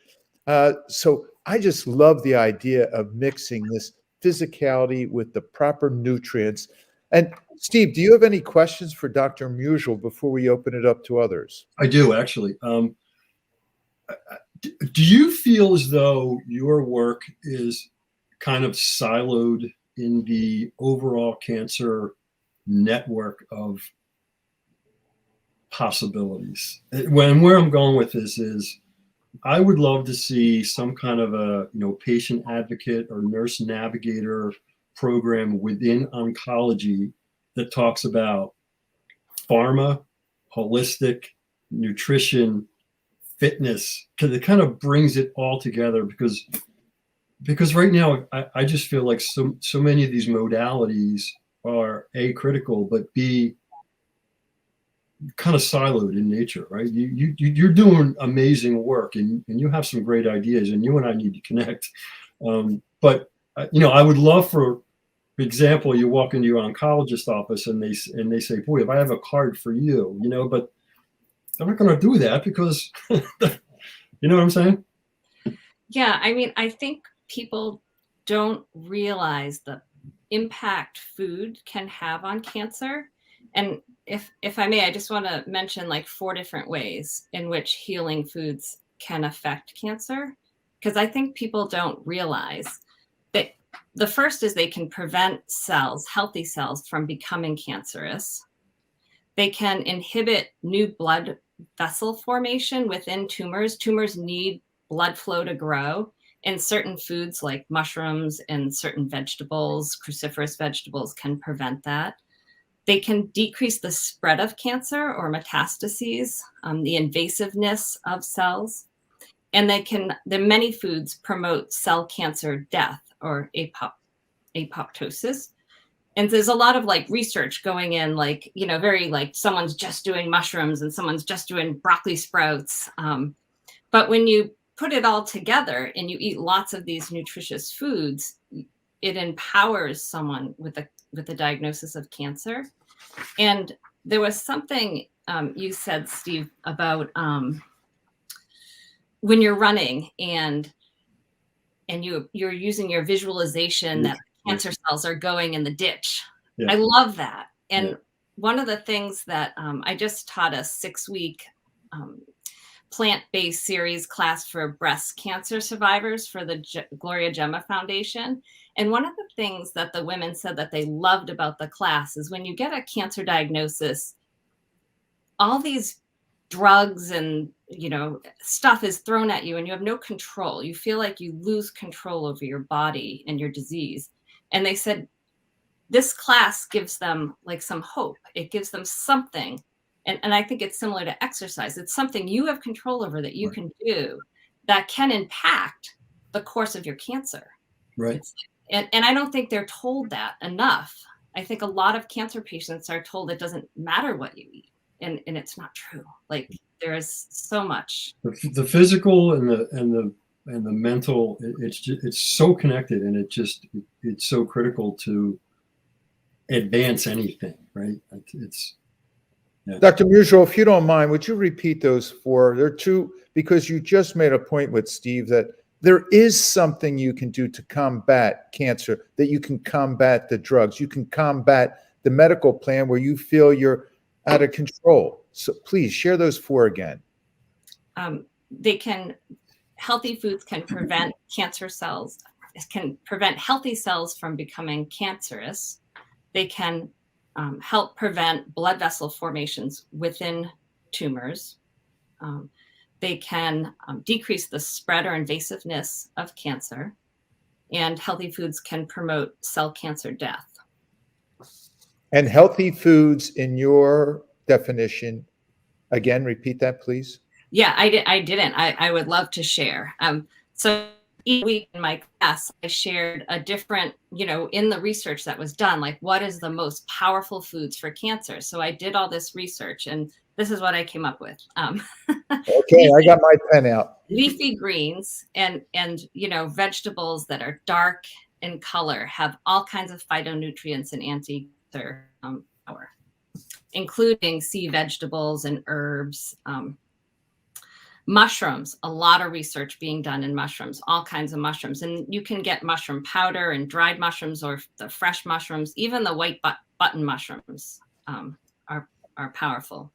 So I just love the idea of mixing this physicality with the proper nutrients. And Steve, do you have any questions for Dr. Musial before we open it up to others? I do, actually. Do you feel as though your work is kind of siloed in the overall cancer network of possibilities? Where I'm going with this is I would love to see some kind of a patient advocate or nurse navigator program within oncology that talks about pharma, holistic nutrition, fitness, because it kind of brings it all together. Because right now I just feel like so many of these modalities are A, critical, but B, kind of siloed in nature, right? You're doing amazing work, and you have some great ideas, and you and I need to connect. But I would love, for example, you walk into your oncologist office and they say, boy, if I have a card for you, but I'm not going to do that because, you know what I'm saying? Yeah, I mean, I think people don't realize the impact food can have on cancer. And if I may, I just want to mention like 4 different ways in which healing foods can affect cancer, because I think people don't realize that the first is they can prevent cells, healthy cells, from becoming cancerous. They can inhibit new blood vessel formation within tumors. Tumors need blood flow to grow, and certain foods like mushrooms and certain vegetables, cruciferous vegetables, can prevent that. They can decrease the spread of cancer or metastases, the invasiveness of cells. And many foods promote cell cancer death or apoptosis. And there's a lot of like research going in, like, very like someone's just doing mushrooms and someone's just doing broccoli sprouts. But when you put it all together and you eat lots of these nutritious foods, it empowers someone with a diagnosis of cancer. And there was something you said, Steve, about when you're running and you're using your visualization that cancer cells are going in the ditch. Yeah. I love that. And one of the things that I just taught a 6-week plant-based series class for breast cancer survivors for the Gloria Gemma Foundation. And one of the things that the women said that they loved about the class is when you get a cancer diagnosis, all these drugs and, stuff is thrown at you and you have no control. You feel like you lose control over your body and your disease. And they said, this class gives them like some hope. It gives them something. And I think it's similar to exercise. It's something you have control over that you can do that can impact the course of your cancer. Right. And I don't think they're told that enough. I think a lot of cancer patients are told it doesn't matter what you eat. And it's not true. Like there is so much. The physical and the mental, it's so connected, and it's so critical to advance anything, right? Yeah. Dr. Musial, if you don't mind, would you repeat those four? There are two, because you just made a point with Steve that there is something you can do to combat cancer, that you can combat the drugs, you can combat the medical plan where you feel you're out of control. So please share those four again. Healthy foods can prevent cancer cells, can prevent healthy cells from becoming cancerous. They can help prevent blood vessel formations within tumors. They can decrease the spread or invasiveness of cancer. And healthy foods can promote cell cancer death. And healthy foods, in your definition, again, repeat that, please. Yeah, I didn't. I would love to share. So each week in my class, I shared a different, in the research that was done, like what is the most powerful foods for cancer? So I did all this research, and this is what I came up with. Okay, I got my pen out. Leafy greens and vegetables that are dark in color have all kinds of phytonutrients and anti-cancer power, including sea vegetables and herbs. Mushrooms, a lot of research being done in mushrooms, all kinds of mushrooms. And you can get mushroom powder and dried mushrooms or the fresh mushrooms. Even the white button mushrooms are powerful.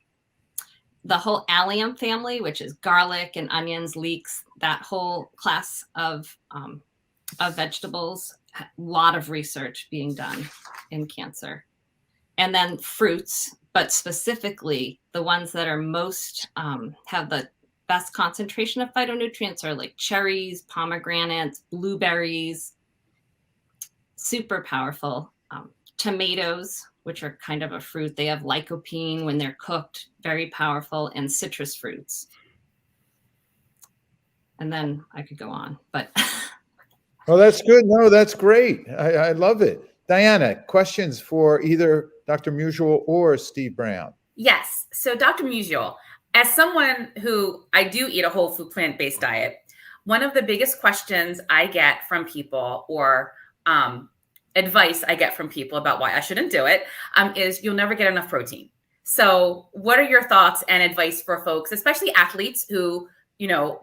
The whole allium family, which is garlic and onions, leeks, that whole class of vegetables, a lot of research being done in cancer. And then fruits, but specifically the ones that are most have the best concentration of phytonutrients are like cherries, pomegranates, blueberries, super powerful. Tomatoes, which are kind of a fruit, they have lycopene when they're cooked, very powerful, and citrus fruits. And then I could go on, but. Oh, that's good. No, that's great. I love it. Diana, questions for either Dr. Musial or Steve Brown? Yes. So Dr. Musial, as someone who I do eat a whole food plant-based diet, one of the biggest questions I get from people or advice I get from people about why I shouldn't do it is you'll never get enough protein. So what are your thoughts and advice for folks, especially athletes who,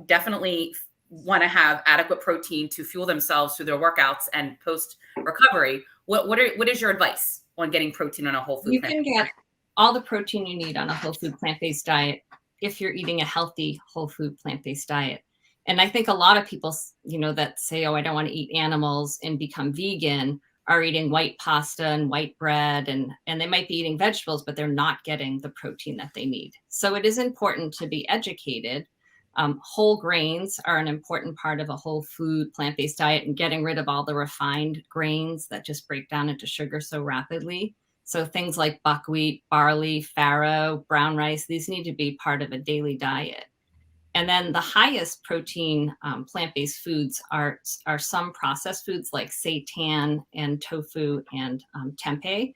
definitely want to have adequate protein to fuel themselves through their workouts and post recovery? What is your advice on getting protein on a whole food? You can get all the protein you need on a whole food plant-based diet if you're eating a healthy whole food plant-based diet. And I think a lot of people, that say, oh, I don't want to eat animals and become vegan, are eating white pasta and white bread, and they might be eating vegetables, but they're not getting the protein that they need. So it is important to be educated. Whole grains are an important part of a whole food plant-based diet, and getting rid of all the refined grains that just break down into sugar so rapidly. So things like buckwheat, barley, farro, brown rice, these need to be part of a daily diet. And then the highest protein plant-based foods are some processed foods like seitan and tofu and tempeh.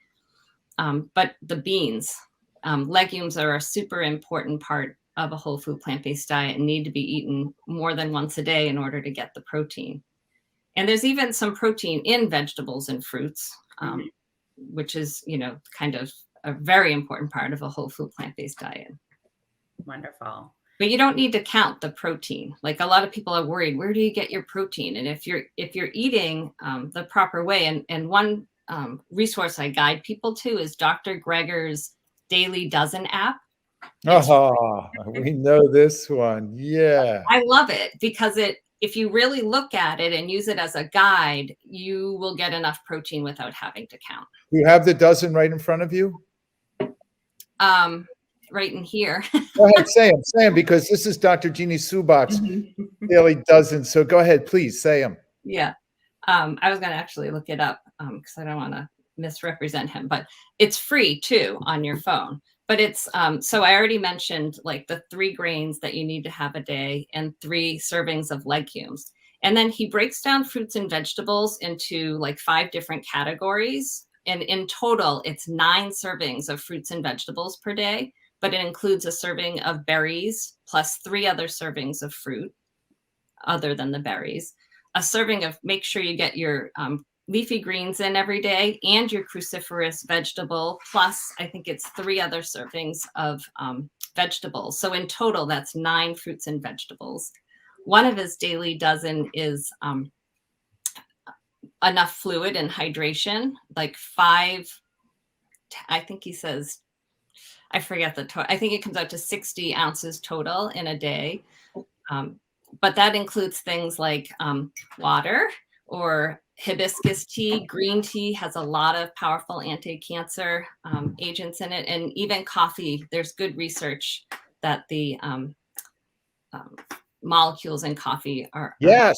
But the beans, legumes are a super important part of a whole food plant-based diet and need to be eaten more than once a day in order to get the protein. And there's even some protein in vegetables and fruits, which is, kind of a very important part of a whole food plant-based diet. Wonderful. But you don't need to count the protein. Like a lot of people are worried, where do you get your protein? And if you're eating the proper way, and one resource I guide people to is Dr. Greger's Daily Dozen app. Oh, we know this one. Yeah. I love it because if you really look at it and use it as a guide, you will get enough protein without having to count. You have the dozen right in front of you? right in here. Go ahead, say them, because this is Dr. Jeannie Subak's Daily Dozen. So go ahead, please say them. Yeah. I was going to actually look it up because I don't want to misrepresent him, but it's free too on your phone. But it's, so I already mentioned like the 3 grains that you need to have a day and 3 servings of legumes. And then he breaks down fruits and vegetables into like 5 different categories. And in total, it's 9 servings of fruits and vegetables per day, but it includes a serving of berries plus 3 other servings of fruit other than the berries, a serving of, make sure you get your leafy greens in every day and your cruciferous vegetable, plus I think it's 3 other servings of vegetables. So in total, that's 9 fruits and vegetables. One of his daily dozen is enough fluid and hydration, like 5, I think he says, I forget the total. I think it comes out to 60 ounces total in a day. But that includes things like water or hibiscus tea. Green tea has a lot of powerful anti-cancer agents in it. And even coffee, there's good research that the molecules in coffee are. Yes,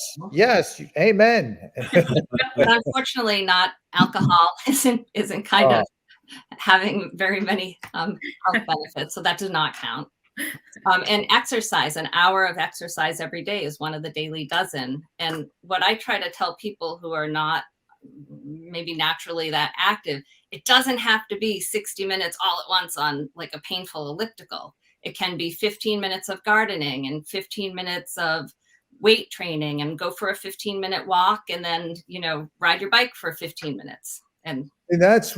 amen. But unfortunately, not alcohol isn't kind of having very many health benefits. So that does not count. And exercise, an hour of exercise every day is one of the daily dozen. And what I try to tell people who are not maybe naturally that active, it doesn't have to be 60 minutes all at once on like a painful elliptical. It can be 15 minutes of gardening and 15 minutes of weight training and go for a 15-minute walk and then, ride your bike for 15 minutes. And this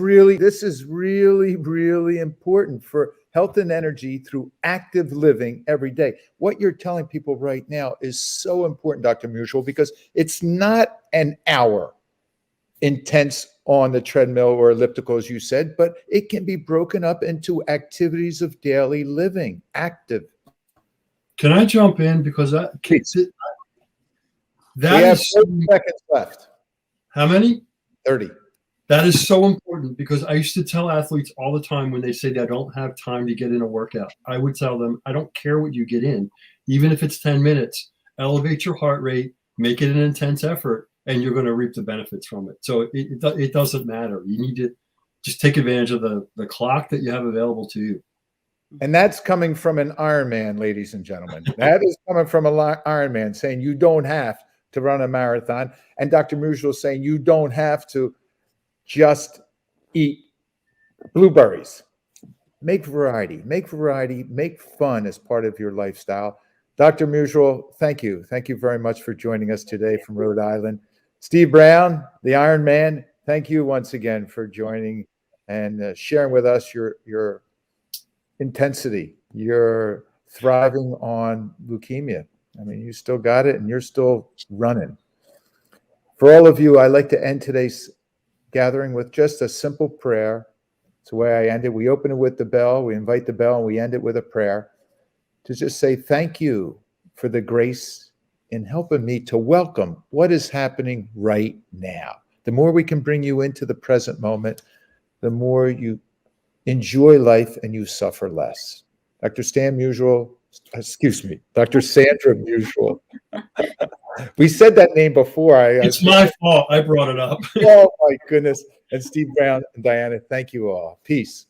is really important for health and energy through active living every day. What you're telling people right now is so important, Dr. Mutual, because it's not an hour intense on the treadmill or elliptical, as you said, but it can be broken up into activities of daily living, active. Can I jump in? Because that We have 30 seconds left. How many? 30. That is so important because I used to tell athletes all the time when they say they don't have time to get in a workout, I would tell them, I don't care what you get in, even if it's 10 minutes, elevate your heart rate, make it an intense effort, and you're going to reap the benefits from it. So it doesn't matter. You need to just take advantage of the clock that you have available to you. And that's coming from an Ironman, ladies and gentlemen. That is coming from an Ironman saying you don't have to run a marathon. And Dr. Musial saying you don't have to just eat blueberries. Make variety, make fun as part of your lifestyle. Dr. Musial, thank you. Thank you very much for joining us today from Rhode Island. Steve Brown, the Iron Man, thank you once again for joining and sharing with us your intensity. You're thriving on leukemia. I mean, you still got it and you're still running. For all of you, I'd like to end today's gathering with just a simple prayer. It's the way I end it. We open it with the bell, we invite the bell, and we end it with a prayer to just say thank you for the grace in helping me to welcome what is happening right now. The more we can bring you into the present moment, the more you enjoy life and you suffer less. Dr. Sandra Mutual. We said that name before. It's my fault. I brought it up. Oh, my goodness. And Steve Brown and Diana, thank you all. Peace.